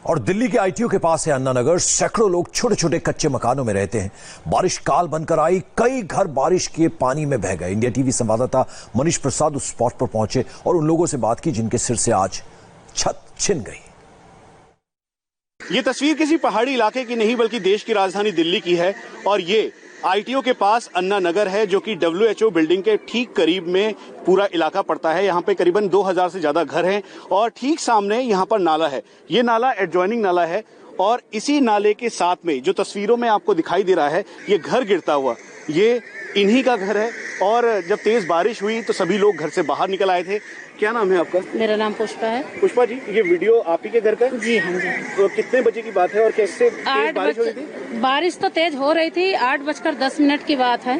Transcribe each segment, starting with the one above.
और दिल्ली के आईटीओ के पास है अन्ना नगर। सैकड़ों लोग छोटे छोटे कच्चे मकानों में रहते हैं। बारिश काल बनकर आई, कई घर बारिश के पानी में बह गए। इंडिया टीवी संवाददाता मनीष प्रसाद उस स्पॉट पर पहुंचे और उन लोगों से बात की जिनके सिर से आज छत छिन गई। ये तस्वीर किसी पहाड़ी इलाके की नहीं बल्कि देश की राजधानी दिल्ली की है और ये आईटीओ के पास अन्ना नगर है जो कि WHO बिल्डिंग के ठीक करीब में पूरा इलाका पड़ता है। यहाँ पे करीबन 2000 से ज्यादा घर हैं और ठीक सामने यहाँ पर नाला है। ये नाला एडजॉइनिंग नाला है और इसी नाले के साथ में जो तस्वीरों में आपको दिखाई दे रहा है ये घर गिरता हुआ, ये इन्हीं का घर है। और जब तेज बारिश हुई तो सभी लोग घर से बाहर निकल आए थे। क्या नाम है आपका? मेरा नाम पुष्पा है। पुष्पा जी, ये वीडियो आप ही के घर का है? जी हाँ जी। तो कितने बजे की बात है और कैसे तेज बारिश हो रही थी? बारिश तो तेज हो रही थी, 8:10 की बात है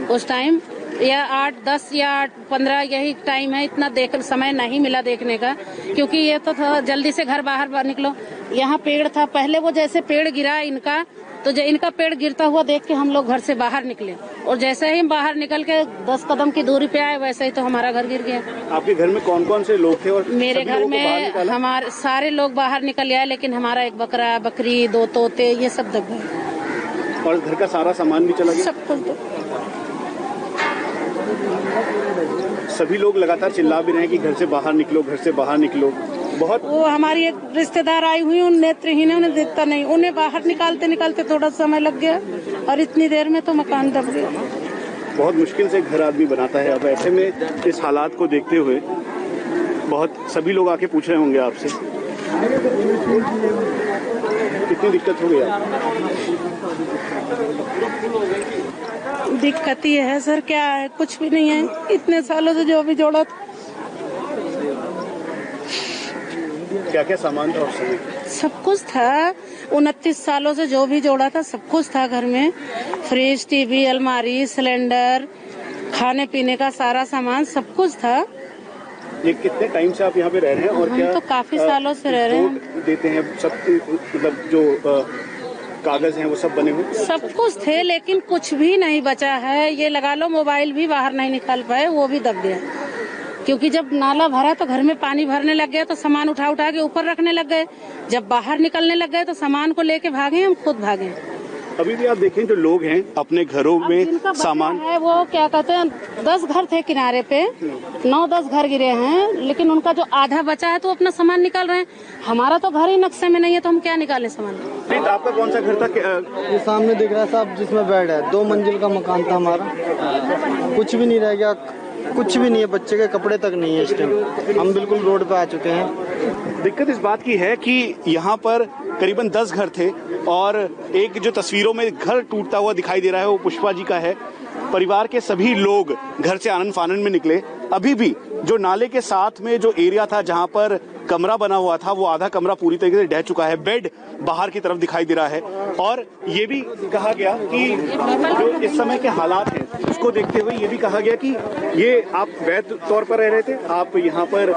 उस टाइम, या 8:10 या 8:15 यही टाइम है। इतना समय नहीं मिला देखने का क्योंकि ये तो था जल्दी से घर बाहर निकलो। यहाँ पेड़ था पहले, वो जैसे पेड़ गिरा इनका, तो जो इनका पेड़ गिरता हुआ देख के हम लोग घर से बाहर निकले और जैसे ही हम बाहर निकल के 10 कदम की दूरी पे आए वैसे ही तो हमारा घर गिर गया। आपके घर में कौन कौन से लोग थे? और मेरे घर में हमारे सारे लोग बाहर निकल आए, लेकिन हमारा एक बकरा, बकरी, 2 तोते ये सब दब गए और घर का सारा सामान भी चला गया। सब कुछ सभी लोग लगातार चिल्ला भी रहे हैं कि घर से बाहर निकलो, घर से बाहर निकलो। बहुत वो हमारी एक रिश्तेदार आई हुई, उन नेत्रहीन, उन्हें दिखता नहीं, उन्हें बाहर निकालते निकालते थोड़ा समय लग गया और इतनी देर में तो मकान दब गया। बहुत मुश्किल से घर आदमी बनाता है। अब ऐसे में इस हालात को देखते हुए बहुत सभी लोग आके पूछ रहे होंगे आपसे कितनी दिक्कत हो गई आपको? दिक्कत ही है सर, क्या है, कुछ भी नहीं है। इतने सालों से जो भी जोड़ा था, क्या क्या सामान था उस समय? सब कुछ था। 29 सालों से जो भी जोड़ा था सब कुछ था घर में। फ्रिज, टीवी, अलमारी, सिलेंडर, खाने पीने का सारा सामान सब कुछ था। ये कितने टाइम से आप यहाँ पे रह रहे हैं? और हम क्या तो काफी सालों से रह रहे हैं। देते हैं सब, मतलब जो कागज हैं वो सब बने हुए? सब कुछ थे लेकिन कुछ भी नहीं बचा है। ये लगा लो मोबाइल भी बाहर नहीं निकाल पाए, वो भी दब गया क्योंकि जब नाला भरा तो घर में पानी भरने लग गया तो सामान उठा उठा के ऊपर रखने लग गए। जब बाहर निकलने लग गए तो सामान को लेके भागे, हम खुद भागे। अभी भी आप देखें जो लोग हैं अपने घरों में सामान है, वो क्या कहते हैं, 10 घर थे किनारे पे, 9-10 घर गिरे हैं, लेकिन उनका जो आधा बचा है तो अपना सामान निकाल रहे हैं। हमारा तो घर ही नक्शे में नहीं है तो हम क्या निकालें सामान। तो आपका कौन सा घर था? ये सामने दिख रहा है साहब, जिसमें बेड है। 2 मंजिल का मकान था हमारा, कुछ भी नहीं रह गया, कुछ भी नहीं है, बच्चे के कपड़े तक नहीं है। इस टाइम हम बिल्कुल रोड पे आ चुके हैं। दिक्कत इस बात की है कि यहाँ पर करीबन 10 घर थे और एक जो तस्वीरों में घर टूटता हुआ दिखाई दे रहा है वो पुष्पा जी का है। परिवार के सभी लोग घर से आनन फानन में निकले। अभी भी जो नाले के साथ में जो एरिया था जहाँ पर कमरा बना हुआ था वो आधा कमरा पूरी तरीके से ढह चुका है। बेड बाहर की तरफ दिखाई दे रहा है और ये भी कहा गया कि जो इस समय के हालात हैं उसको देखते हुए ये भी कहा गया कि ये आप वैध तौर पर रह रहे थे। आप यहाँ पर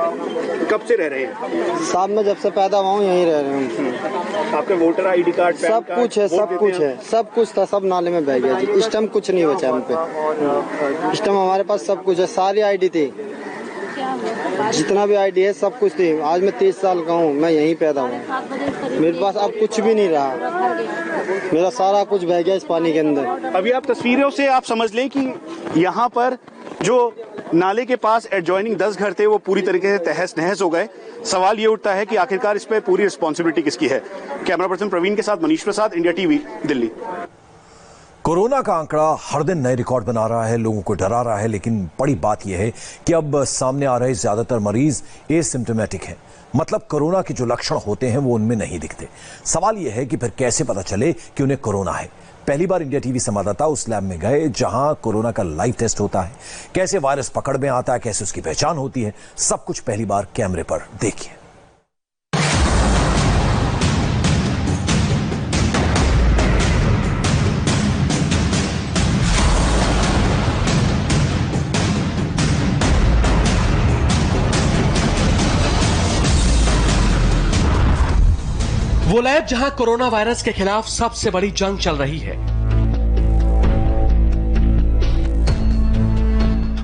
कब से रह रहे हैं? साहब मैं जब से पैदा हुआ हूँ यहीं रह रहे हैं। आपका वोटर ID कार्ड, सब कुछ है, सब कुछ है, सब कुछ था, सब नाले में बह गया जी। इस टाइम कुछ नहीं बचा हम पे। इस टाइम हमारे पास सब कुछ है, सारी ID थी, जितना भी ID है सब कुछ थी। आज मैं 23 साल का हूँ, मैं यहीं पैदा हुआ। मेरे पास अब कुछ भी नहीं रहा, मेरा सारा कुछ बह गया इस पानी के अंदर। अभी आप तस्वीरों से आप समझ लें कि यहाँ पर जो नाले के पास एडजॉइनिंग 10 घर थे वो पूरी तरीके से तहस नहस हो गए। सवाल ये उठता है कि आखिरकार इस पे पूरी रिस्पॉन्सिबिलिटी किसकी है? कैमरा पर्सन प्रवीण के साथ Manish Prasad, India TV, Delhi. Corona का आंकड़ा हर दिन नए रिकॉर्ड बना रहा है, लोगों को डरा रहा है, लेकिन बड़ी बात यह है कि अब सामने आ रहे ज्यादातर मरीज एसिम्प्टोमेटिक हैं। मतलब कोरोना के जो लक्षण होते हैं वो उनमें नहीं दिखते। सवाल यह है कि फिर कैसे पता चले कि उन्हें कोरोना है? पहली बार इंडिया टीवी संवाददाता उस लैब में गए जहां कोरोना का लाइव टेस्ट होता है। कैसे वायरस पकड़ में आता है, कैसे उसकी पहचान होती है, सब कुछ पहली बार कैमरे पर देखिए। वो लैब जहां कोरोना वायरस के खिलाफ सबसे बड़ी जंग चल रही है।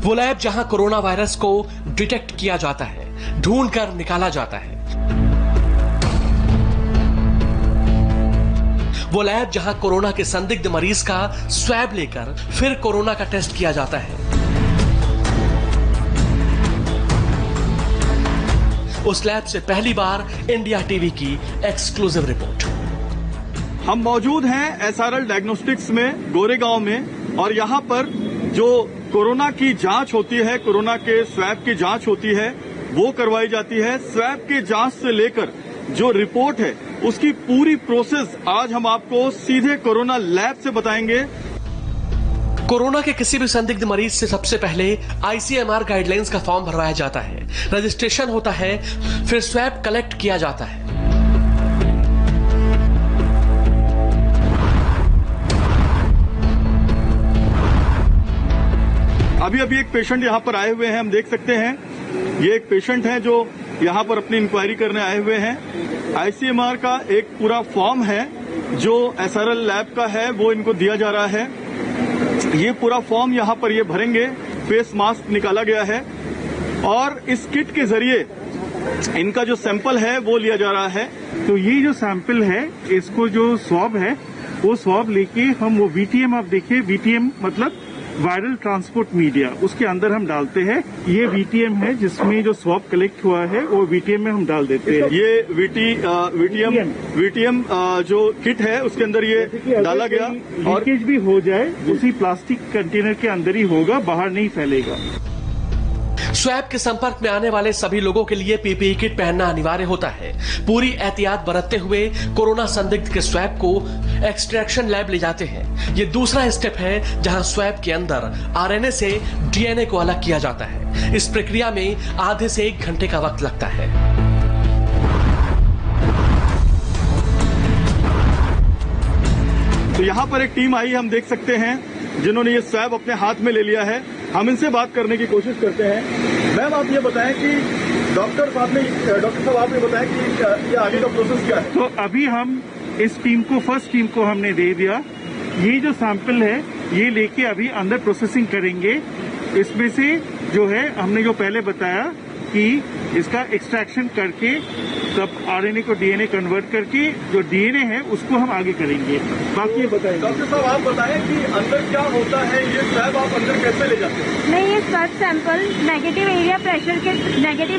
वो लैब जहां कोरोना वायरस को डिटेक्ट किया जाता है, ढूंढकर निकाला जाता है। वो लैब जहां कोरोना के संदिग्ध मरीज का स्वैब लेकर फिर कोरोना का टेस्ट किया जाता है। उस लैब से पहली बार इंडिया टीवी की एक्सक्लूसिव रिपोर्ट। हम मौजूद हैं एसआरएल डायग्नोस्टिक्स में गोरेगांव में, और यहाँ पर जो कोरोना की जांच होती है, कोरोना के स्वैब की जांच होती है, वो करवाई जाती है। स्वैब की जांच से लेकर जो रिपोर्ट है उसकी पूरी प्रोसेस आज हम आपको सीधे कोरोना लैब से बताएंगे। कोरोना के किसी भी संदिग्ध मरीज से सबसे पहले आईसीएमआर गाइडलाइंस का फॉर्म भरवाया जाता है, रजिस्ट्रेशन होता है, फिर स्वैब कलेक्ट किया जाता है। अभी एक पेशेंट यहाँ पर आए हुए हैं, हम देख सकते हैं ये एक पेशेंट है जो यहाँ पर अपनी इंक्वायरी करने आए हुए हैं। आईसीएमआर का एक पूरा फॉर्म है जो एसआरएल लैब का है, वो इनको दिया जा रहा है। ये पूरा फॉर्म यहाँ पर ये भरेंगे, फेस मास्क निकाला गया है और इस किट के जरिए इनका जो सैंपल है वो लिया जा रहा है। तो ये जो सैंपल है, इसको जो स्वैब है वो स्वैब लेके हम वो वीटीएम, आप देखिए वीटीएम मतलब वायरल ट्रांसपोर्ट मीडिया, उसके अंदर हम डालते हैं। ये वीटीएम है जिसमें जो स्वैब कलेक्ट हुआ है वो वीटीएम में हम डाल देते हैं। ये वीटीएम जो किट है उसके अंदर ये डाला गया और लीकेज भी हो जाए उसी प्लास्टिक कंटेनर के अंदर ही होगा, बाहर नहीं फैलेगा। स्वैब के संपर्क में आने वाले सभी लोगों के लिए पीपीई किट पहनना अनिवार्य होता है। पूरी एहतियात बरतते हुए कोरोना संदिग्ध के स्वैब को एक्सट्रैक्शन लैब ले जाते हैं। ये दूसरा स्टेप है जहां स्वैब के अंदर आरएनए से डीएनए को अलग किया जाता है। इस प्रक्रिया में आधे से 1 घंटे का वक्त लगता है। तो यहाँ पर एक टीम आई, हम देख सकते हैं, जिन्होंने ये स्वैब अपने हाथ में ले लिया है। हम इनसे बात करने की कोशिश करते हैं। मैम, आप ये बताएं कि डॉक्टर साहब आपने बताया कि ये आगे का प्रोसेस क्या है? तो अभी हम इस टीम को, फर्स्ट टीम को हमने दे दिया। ये जो सैंपल है ये लेके अभी अंदर प्रोसेसिंग करेंगे। इसमें से जो है हमने जो पहले बताया कि इसका एक्सट्रैक्शन करके तब आरएनए को डीएनए कन्वर्ट करके जो डीएनए है उसको हम आगे करेंगे। बाकी ये बताएंगे। डॉक्टर साहब, आप बताएं कि अंदर क्या होता है, ये स्वैब आप अंदर कैसे ले जाते हैं? मैं ये swab sample negative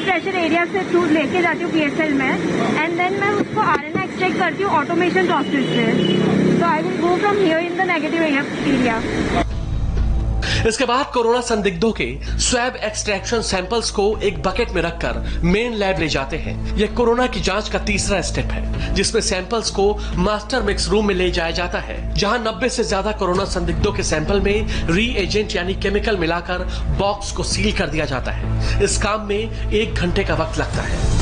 pressure area से थ्रू लेके जाती हूँ पीएसएल में, एंड देन मैं उसको आरएनए एक्सट्रैक्ट करती हूँ ऑटोमेशन प्रोसेस से। तो I will go from here in the negative area. इसके बाद कोरोना संदिग्धों के स्वैब एक्सट्रैक्शन सैंपल्स को एक बकेट में रखकर मेन लैब ले जाते हैं। यह कोरोना की जांच का तीसरा स्टेप है, जिसमें सैंपल्स को मास्टर मिक्स रूम में ले जाया जाता है, जहां 90 से ज्यादा कोरोना संदिग्धों के सैंपल में रीएजेंट यानी केमिकल मिलाकर बॉक्स को सील कर दिया जाता है। इस काम में 1 घंटे का वक्त लगता है।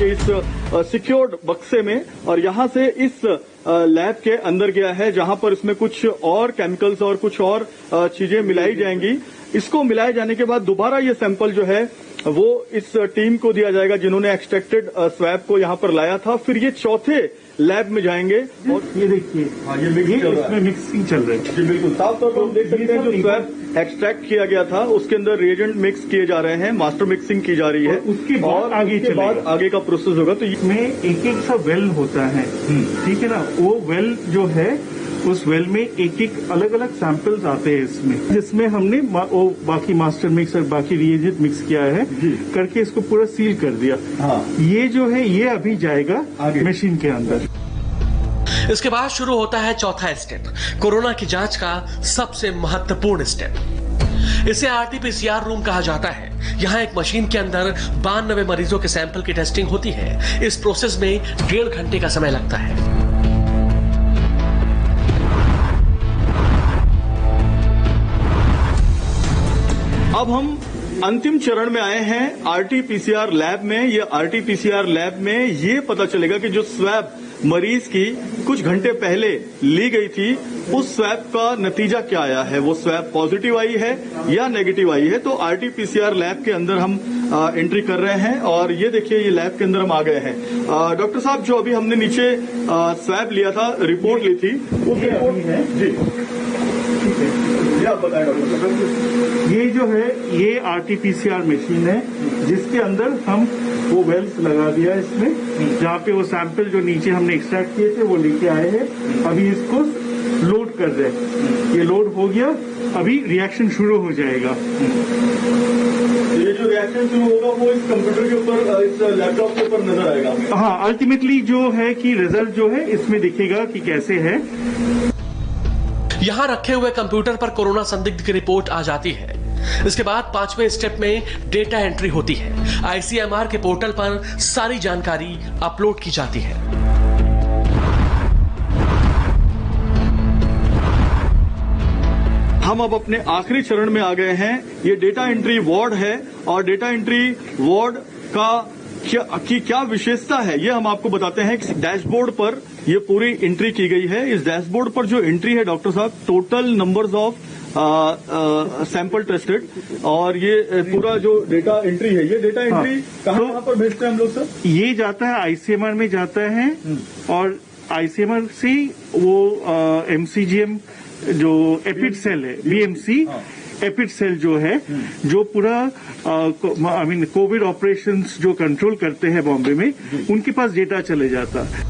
इस सिक्योर्ड बक्से में, और यहां से इस लैब के अंदर गया है, जहां पर इसमें कुछ और केमिकल्स और कुछ और चीजें मिलाई जाएंगी। इसको मिलाए जाने के बाद दोबारा ये सैंपल जो है वो इस टीम को दिया जाएगा जिन्होंने एक्सट्रैक्टेड स्वैब को यहां पर लाया था। फिर ये चौथे लैब में जाएंगे और ये देखिए, इसमें मिक्सिंग चल रही है। जी बिल्कुल, साफ तौर पर हम देख सकते हैं जो स्वैब एक्सट्रैक्ट किया गया था उसके अंदर रिएजेंट मिक्स किए जा रहे हैं, मास्टर मिक्सिंग की जा रही है। उसके बाद आगे का प्रोसेस होगा। तो इसमें एक सा वेल होता है, ठीक है ना। वो वेल जो है उस वेल में एक अलग अलग सैंपल्स आते हैं इसमें, जिसमें हमने वो बाकी मास्टर मिक्स और बाकी रिएजेंट मिक्स किया है करके इसको पूरा सील कर दिया। हाँ। ये जो है ये अभी जाएगा मशीन के अंदर। इसके बाद शुरू होता है चौथा स्टेप, कोरोना की जांच का सबसे महत्वपूर्ण स्टेप। इसे आरटीपीसीआर रूम कहा जाता है। यहाँ एक मशीन के अंदर 92 मरीजों के सैंपल की टेस्टिंग होती है। इस प्रोसेस में 1.5 घंटे का समय लगता है। अब हम अंतिम चरण में आए हैं आरटीपीसीआर लैब में। ये आरटीपीसीआर लैब में ये पता चलेगा कि जो स्वैब मरीज की कुछ घंटे पहले ली गई थी उस स्वैब का नतीजा क्या आया है, वो स्वैब पॉजिटिव आई है या नेगेटिव आई है। तो आरटीपीसीआर लैब के अंदर हम एंट्री कर रहे हैं और ये देखिए ये लैब के अंदर हम आ गए हैं। डॉक्टर साहब, जो अभी हमने नीचे स्वैब लिया था, रिपोर्ट ली थी, उस रिपोर्ट है जी, ये आप बताएं डॉक्टर साहब। ये जो है ये RT-PCR मशीन है जिसके अंदर हम वो वेल्स लगा दिया इसमें, जहाँ पे वो सैंपल जो नीचे हमने एक्सट्रैक्ट किए थे वो लेके आए हैं। अभी इसको लोड कर रहे हैं, ये लोड हो गया, अभी रिएक्शन शुरू हो जाएगा। ये जो रिएक्शन शुरू होगा वो इस कंप्यूटर के ऊपर, इस लैपटॉप के ऊपर नजर आएगा। हाँ, अल्टीमेटली जो है कि रिजल्ट जो है इसमें दिखेगा कि कैसे है। यहां रखे हुए कंप्यूटर पर कोरोना संदिग्ध की रिपोर्ट आ जाती है। इसके बाद 5वें स्टेप में डेटा एंट्री होती है। ICMR के पोर्टल पर सारी जानकारी अपलोड की जाती है। हम अब अपने आखिरी चरण में आ गए हैं। ये डेटा एंट्री वार्ड है और डेटा एंट्री वार्ड का क्या विशेषता है ये हम आपको बताते हैं। डैशबोर्ड पर ये पूरी एंट्री की गई है। इस डैशबोर्ड पर जो एंट्री है डॉक्टर साहब, total numbers of sample tested, और ये पूरा जो डेटा एंट्री है, ये डेटा एंट्री कहाँ पर भेजते हैं हम लोग सर? ये जाता है ICMR में जाता है और ICMR से वो MCGM जो एपिड सेल है, BMC एपिड सेल जो है, जो पूरा कोविड ऑपरेशंस जो कंट्रोल करते हैं बॉम्बे में, उनके पास डेटा चले जाता है।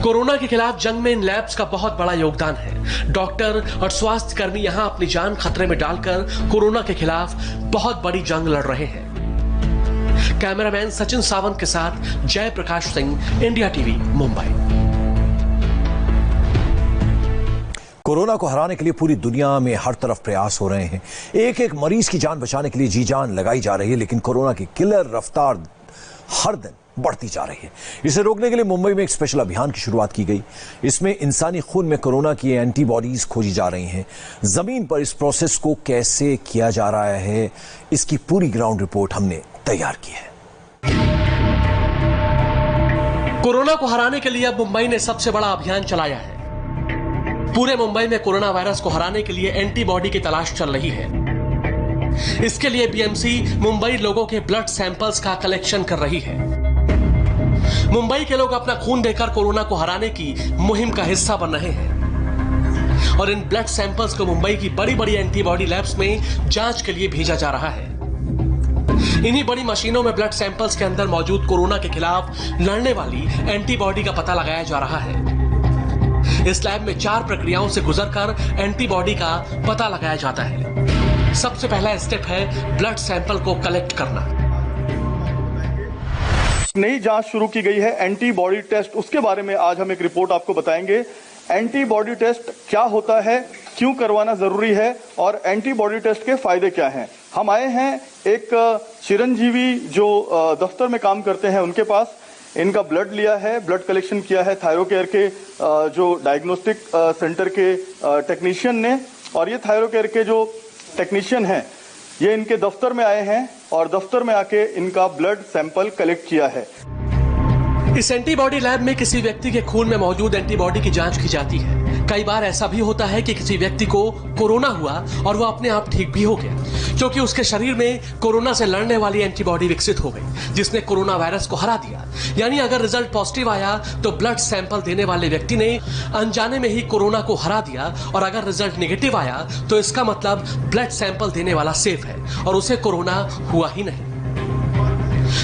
कोरोना के खिलाफ जंग में इन लैब्स का बहुत बड़ा योगदान है। डॉक्टर और स्वास्थ्य कर्मी यहां अपनी जान खतरे में डालकर कोरोना के खिलाफ बहुत बड़ी जंग लड़ रहे हैं। कैमरामैन सचिन सावंत के साथ Jai Prakash Singh, India TV, Mumbai. Corona को हराने के लिए पूरी दुनिया में हर तरफ प्रयास हो रहे हैं। एक एक मरीज की जान बचाने के लिए जी जान लगाई जा रही है, लेकिन कोरोना की किलर रफ्तार हर दिन बढ़ती जा रही है। इसे रोकने के लिए मुंबई में एक स्पेशल अभियान की शुरुआत की गई। इसमें इंसानी खून में कोरोना की एंटीबॉडीज खोजी जा रही हैं। जमीन पर इस प्रोसेस को कैसे किया जा रहा है, इसकी पूरी ग्राउंड रिपोर्ट हमने तैयार की है। कोरोना को हराने के लिए अब मुंबई ने सबसे बड़ा अभियान चलाया है। पूरे मुंबई में कोरोना वायरस को हराने के लिए एंटीबॉडी की तलाश चल रही है। इसके लिए BMC मुंबई लोगों के ब्लड सैंपल्स का कलेक्शन कर रही है। मुंबई के लोग अपना खून देकर कोरोना को हराने की मुहिम का हिस्सा बन रहे हैं और इन ब्लड सैंपल्स को मुंबई की बड़ी बड़ी एंटीबॉडी लैब्स में जांच के लिए भेजा जा रहा है। इन्हीं बड़ी मशीनों में ब्लड सैंपल्स के अंदर मौजूद कोरोना के खिलाफ लड़ने वाली एंटीबॉडी का पता लगाया जा रहा है। इस लैब में 4 प्रक्रियाओं से गुजरकर एंटीबॉडी का पता लगाया जाता है। सबसे पहला स्टेप है ब्लड सैंपल को कलेक्ट करना। नई जांच शुरू की गई है, एंटीबॉडी टेस्ट। उसके बारे में आज हम एक रिपोर्ट आपको बताएंगे। एंटीबॉडी टेस्ट क्या होता है, क्यों करवाना जरूरी है और एंटीबॉडी टेस्ट के फायदे क्या हैं। हम आए हैं एक चिरंजीवी जो दफ्तर में काम करते हैं उनके पास। इनका ब्लड लिया है, ब्लड कलेक्शन किया है थायरोकेयर के जो डायग्नोस्टिक सेंटर के टेक्नीशियन ने, और ये थायरोकेयर के जो टेक्नीशियन हैं ये इनके दफ्तर में आए हैं और दफ्तर में आके इनका ब्लड सैंपल कलेक्ट किया है। इस एंटीबॉडी लैब में किसी व्यक्ति के खून में मौजूद एंटीबॉडी की जांच की जाती है। कई बार ऐसा भी होता है कि किसी व्यक्ति को कोरोना हुआ और वो अपने आप ठीक भी हो गया, क्योंकि उसके शरीर में कोरोना से लड़ने वाली एंटीबॉडी विकसित हो गई, जिसने कोरोना वायरस को हरा दिया। यानी अगर रिजल्ट पॉजिटिव आया तो ब्लड सैंपल देने वाले व्यक्ति ने अनजाने में ही कोरोना को हरा दिया, और अगर रिजल्ट नेगेटिव आया तो इसका मतलब ब्लड सैंपल देने वाला सेफ है और उसे कोरोना हुआ ही नहीं।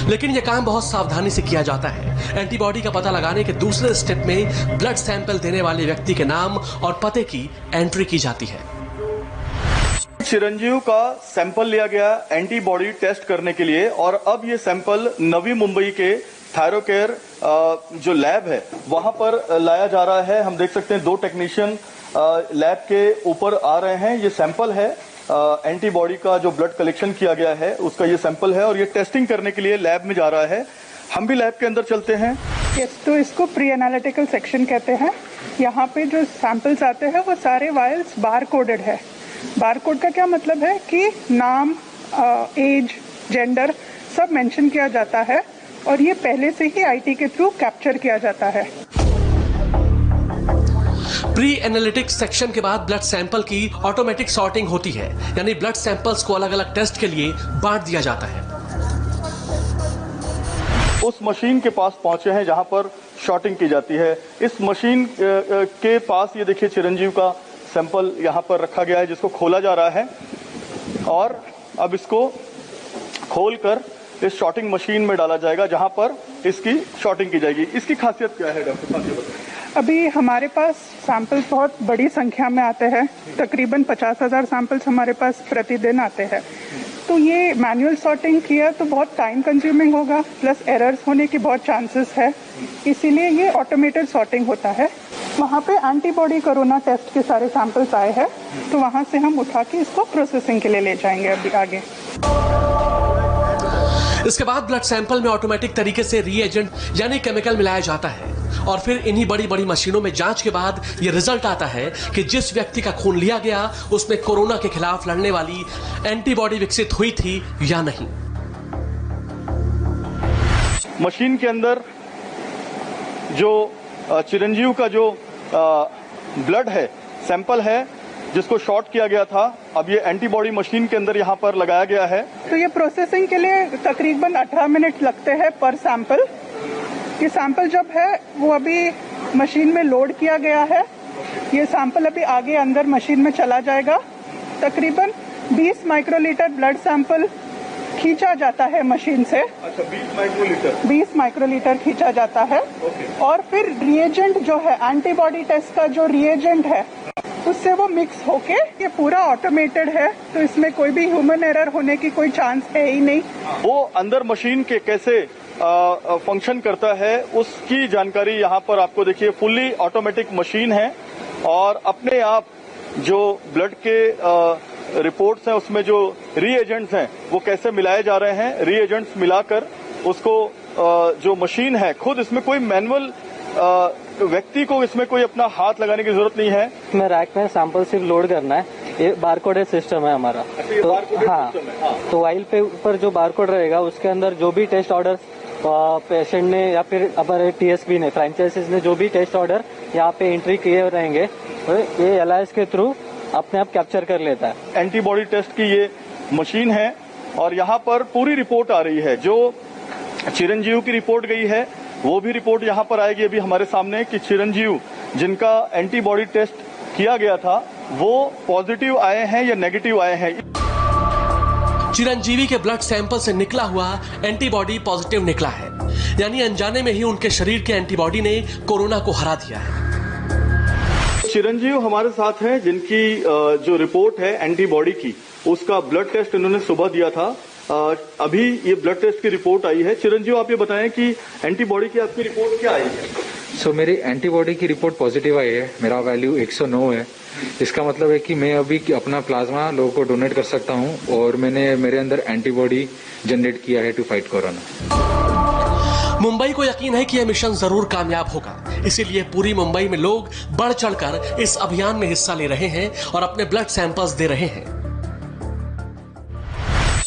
लेकिन यह काम बहुत सावधानी से किया जाता है। एंटीबॉडी का पता लगाने के दूसरे स्टेप में ब्लड सैंपल देने वाले व्यक्ति के नाम और पते की एंट्री की जाती है। चिरंजीव का सैंपल लिया गया एंटीबॉडी टेस्ट करने के लिए, और अब ये सैंपल नवी मुंबई के थायरोकेयर जो लैब है वहां पर लाया जा रहा है। हम देख सकते हैं 2 टेक्नीशियन लैब के ऊपर आ रहे हैं। ये सैंपल है एंटीबॉडी का जो ब्लड कलेक्शन किया गया है उसका ये सैंपल है, और ये टेस्टिंग करने के लिए लैब में जा रहा है। हम भी लैब के अंदर चलते हैं। तो इसको प्री एनालिटिकल सेक्शन कहते हैं। यहाँ पे जो सैंपल्स आते हैं वो सारे वायल्स बार कोडेड है। बार कोड का क्या मतलब है कि नाम, एज, जेंडर सब मेंशन किया जाता है, और ये पहले से ही IT के थ्रू कैप्चर किया जाता है। प्री एनालिटिक्स सेक्शन के बाद ब्लड सैंपल की ऑटोमेटिक सॉर्टिंग होती है, यानी ब्लड सैंपल्स को अलग अलग टेस्ट के लिए बांट दिया जाता है। उस मशीन के पास पहुंचे हैं जहां पर शॉर्टिंग की जाती है। इस मशीन के पास ये देखिए चिरंजीव का सैंपल यहाँ पर रखा गया है जिसको खोला जा रहा है और अब इसको खोलकर इस शॉटिंग मशीन में डाला जाएगा जहां पर इसकी शॉटिंग की जाएगी। इसकी खासियत क्या है डॉक्टर साहब, ये बताएं। अभी हमारे पास सैंपल्स बहुत बड़ी संख्या में आते हैं, तकरीबन 50,000 सैंपल्स हमारे पास प्रतिदिन आते हैं। तो ये मैनुअल सॉर्टिंग किया तो बहुत टाइम कंज्यूमिंग होगा, प्लस एरर्स होने की बहुत चांसेस है, इसीलिए ये ऑटोमेटेड सॉर्टिंग होता है। वहाँ पे एंटीबॉडी कोरोना टेस्ट के सारे सैंपल्स आए हैं, तो वहाँ से हम उठा के इसको प्रोसेसिंग के लिए ले जाएंगे अभी आगे। इसके बाद ब्लड सैंपल में ऑटोमेटिक तरीके से रीएजेंट यानी केमिकल मिलाया जाता है और फिर इन्हीं बड़ी बड़ी मशीनों में जांच के बाद ये रिजल्ट आता है कि जिस व्यक्ति का खून लिया गया उसमें कोरोना के खिलाफ लड़ने वाली एंटीबॉडी विकसित हुई थी या नहीं। मशीन के अंदर जो चिरंजीव का जो ब्लड है, सैंपल है जिसको शॉर्ट किया गया था, अब ये एंटीबॉडी मशीन के अंदर यहाँ पर लगाया गया है। तो ये प्रोसेसिंग के लिए तकरीबन 18 मिनट लगते हैं पर सैंपल। ये सैंपल जब है वो अभी मशीन में लोड किया गया है, ये सैंपल अभी आगे अंदर मशीन में चला जाएगा। तकरीबन 20 माइक्रोलीटर ब्लड सैंपल खींचा जाता है मशीन से। अच्छा, 20 माइक्रोलीटर खींचा जाता है और फिर रिएजेंट जो है, एंटीबॉडी टेस्ट का जो रिएजेंट है उससे वो मिक्स होके, ये पूरा ऑटोमेटेड है तो इसमें कोई भी ह्यूमन एरर होने की कोई चांस है ही नहीं। वो अंदर मशीन के कैसे फंक्शन करता है उसकी जानकारी यहाँ पर आपको देखिए। फुल्ली ऑटोमेटिक मशीन है और अपने आप जो ब्लड के रिपोर्ट्स हैं उसमें जो रीएजेंट्स हैं वो कैसे मिलाए जा रहे हैं। रीएजेंट्स मिलाकर उसको जो मशीन है खुद, इसमें कोई मैनुअल व्यक्ति को इसमें कोई अपना हाथ लगाने की जरूरत नहीं है। इसमें रैक में सैंपल सिर्फ लोड करना है, ये बारकोडेड सिस्टम है हमारा। तो हाँ, तो वाइल पे ऊपर जो बारकोड रहेगा उसके अंदर जो भी टेस्ट ऑर्डर पेशेंट ने या फिर हमारे टीएसपी ने, फ्रेंचाइजीज ने जो भी टेस्ट ऑर्डर यहाँ पे एंट्री किए रहेंगे तो ये एलायंस के थ्रू अपने आप कैप्चर कर लेता है। एंटीबॉडी टेस्ट की ये मशीन है और यहाँ पर पूरी रिपोर्ट आ रही है। जो चिरंजीव की रिपोर्ट गई है वो भी रिपोर्ट यहाँ पर आएगी अभी हमारे सामने कि चिरंजीव जिनका एंटीबॉडी टेस्ट किया गया था वो पॉजिटिव आए हैं या नेगेटिव आए हैं। चिरंजीवी के ब्लड सैंपल से निकला हुआ एंटीबॉडी पॉजिटिव निकला है, यानी अनजाने में ही उनके शरीर के एंटीबॉडी ने कोरोना को हरा दिया है। चिरंजीव हमारे साथ हैं जिनकी जो रिपोर्ट है एंटीबॉडी की, उसका ब्लड टेस्ट इन्होंने सुबह दिया था। अभी ये ब्लड टेस्ट की रिपोर्ट आई है। चिरंजीव, आप ये बताएं कि एंटीबॉडी की आपकी रिपोर्ट क्या आई है? मेरी एंटीबॉडी की रिपोर्ट पॉजिटिव आई है। मेरा वैल्यू 109 है। इसका मतलब है कि मैं अभी अपना प्लाज्मा लोगों को डोनेट कर सकता हूं और मैंने मेरे अंदर एंटीबॉडी जनरेट किया है टू फाइट कोरोना। मुंबई को यकीन है कि यह मिशन जरूर कामयाब होगा, इसीलिए पूरी मुंबई में लोग बढ़ चढ़कर इस अभियान में हिस्सा ले रहे हैं और अपने ब्लड सैंपल्स दे रहे हैं।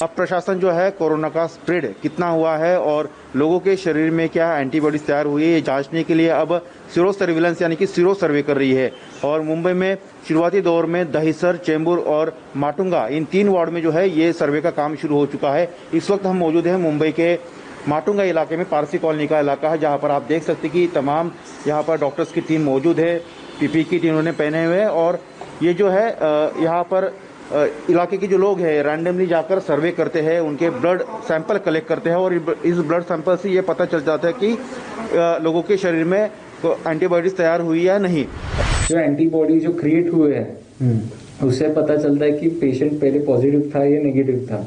अब प्रशासन जो है कोरोना का स्प्रेड कितना हुआ है और लोगों के शरीर में क्या एंटीबॉडीज तैयार हुई है ये जांचने के लिए अब सीरो सर्विलेंस यानी कि सीरो सर्वे कर रही है। और मुंबई में शुरुआती दौर में दहिसर, चेंबूर और माटुंगा, इन 3 वार्ड में जो है ये सर्वे का काम शुरू हो चुका है। इस वक्त हम मौजूद हैं मुंबई के माटुंगा इलाके में, पारसी कॉलोनी का इलाका है, जहाँ पर आप देख सकते कि तमाम यहाँ पर डॉक्टर्स की टीम मौजूद है, पीपी किट इन्होंने पहने हुए हैं और ये जो है यहाँ पर इलाके के जो लोग हैं रैंडमली जाकर सर्वे करते हैं, उनके ब्लड सैंपल कलेक्ट करते हैं और इस ब्लड सैंपल से ये पता चल जाता है कि लोगों के शरीर में एंटीबॉडीज तैयार हुई या नहीं। जो एंटीबॉडी जो क्रिएट हुए हैं उससे पता चलता है कि पेशेंट पहले पॉजिटिव था या नेगेटिव था।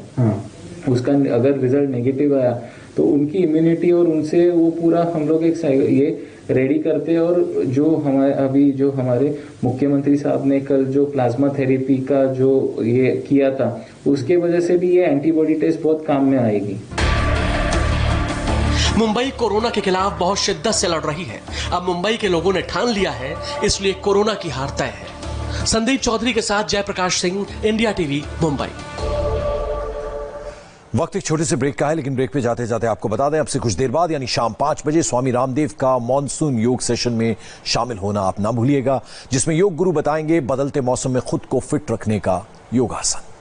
उसका अगर रिजल्ट नेगेटिव आया तो उनकी इम्यूनिटी और उनसे वो पूरा हम लोग एक ये रेडी करते हैं। और जो हमारे अभी जो हमारे मुख्यमंत्री साहब ने कल जो प्लाज्मा थेरेपी का जो ये किया था उसके वजह से भी ये एंटीबॉडी टेस्ट बहुत काम में आएगी। मुंबई कोरोना के खिलाफ बहुत शिद्दत से लड़ रही है। अब मुंबई के लोगों ने ठान लिया है, इसलिए कोरोना की हार तय है। संदीप चौधरी के साथ जयप्रकाश सिंह, इंडिया टीवी, मुंबई। वक्त एक छोटे से ब्रेक का है, लेकिन ब्रेक पे जाते जाते आपको बता दें अब से कुछ देर बाद यानी शाम 5 बजे स्वामी रामदेव का मॉनसून योग सेशन में शामिल होना आप ना भूलिएगा, जिसमें योग गुरु बताएंगे बदलते मौसम में खुद को फिट रखने का योगासन।